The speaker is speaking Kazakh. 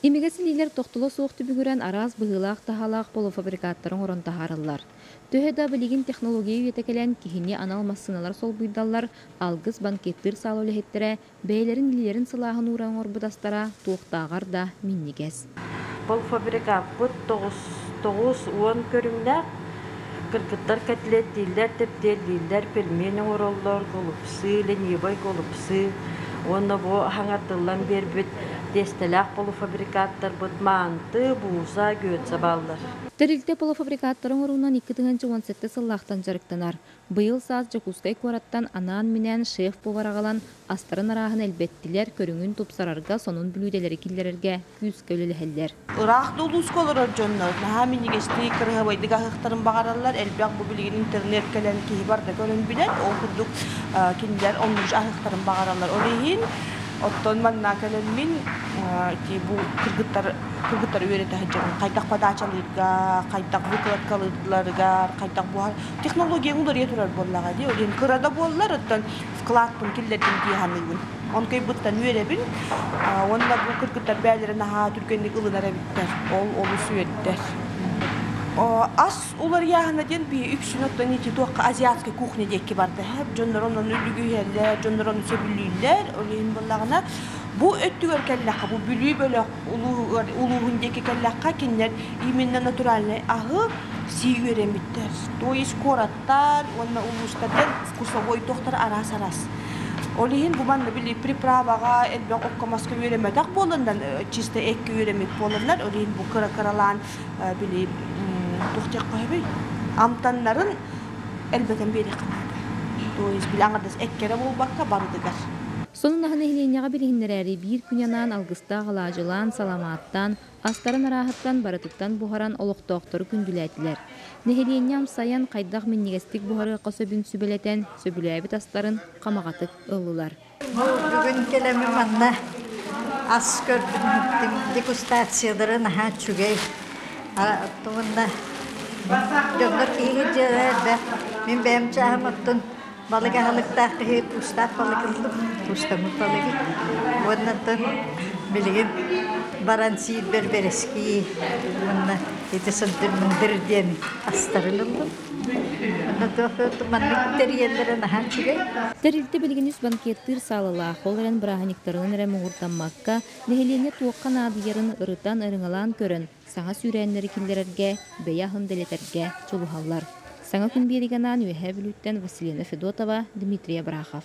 Имигесилилер тохтуло суохту бүгүрен араас быһылаах таһалаах полуфабрикаттарын орон таһаарыллар. Төһө да билигин технология үйетекелен киһини анал массыналар солбуйдаллар, алгыс банкеттыр саал үлэһиттерэ, бэйэлэрин илиэрин сылааһын ууран орбутастара туохтаагар да миннигес. Полуфабрикат бут тоғыз уон көрүмнәк кыргыттар кәтлет дилдер тептер дилдер пельмени ороллор голупсы ленивой голупсы онно бу хаңартыллан бербит дестелак полуфабрикаттар бут манты бууза гөтсө баллар. Терилте полуфабрикаттарын оруунан 2017 сыллаахтан жарыктанар. Быйыл саас Жакускай куараттан анаан минен шеф-повар агалан астарын араахын элбеттилер көрүңүн тупсарарга сонун бүлүүделери киллерерге күз көлөлөһөллер. Ырах долус колорор жоннор. Наха минигести кыргабайдыга хыктарын багараллар. Элбек бу билген интернет келен ки бар да көрүн билет. Ол курдук киндер онуж ахыктарын багаралар. Олейин оттон манна келен мин ки бу кыргыттар үйрөтө хаҗын. Кайтак подачалырга, кайтак выкладкаларга, кайтак бу технология улар етурар боллага ди. Олейин кырада боллар оттон вкладтын киллердин дияныгын. Онкай буттан үйребин. Онда бу кыргыттар бәлерин наха түркенлик ылынара биттер. Олу сүйеттер. Ас улар яғына ден би үксін оттан ити туаққа азиатский кухня декки барды. Жондар ондан үлігүйелер, жондар ондан сөбілүйлер. Олейін болағына бу өттігер кәлләққа, бу бүлүй бөлі улуғын декі кәлләққа кендер именно натуральный ағы сүй өреміттер. То есть кораттар, онна улустардан вкусовой тоқтар арас-арас. Олейін бұманды білі приправаға әлбәң оққамасқа өремедақ болындан чисто әккі өремек болындар. Олейін бұ кыра-кыралан білі тухтяк кайбый. Амтаннарын элбетен бери кынады. То есть билаңырдас эккере болбакка бардыгар. Сонун ахын эхленияга билигиннерери бир күнянан алгыста галажылан саламаттан, астарын арахаттан баратыттан бухаран олоқтоқтыры күндүләтилер. Нехелениям саян кайдах миннигестик бухары косөбүн сүбелетен сөбүләбит астарын камагатык ыллылар. Бүгүн келеми манна ас көрдүм дегустацияларын чүгей. Тугунда жондар киги жерде мен бем чахматтын балыга халыктакы пустак балыгылдым пустамы балыгы оннан билген баранси берберески онна этесендер мендерден астарылым Терилте билигинис банкеттыр салыла холрен браханиктарын ремууртаммакка нехелене туоккан адыярын ырытан ырыңалан көрөн саңа сүйрәннери киллерерге бэяхын делетерге чулухаллар. Саңа күн бериганан үһэ бүлүттен Василина Федотова, Дмитрий Абрахов.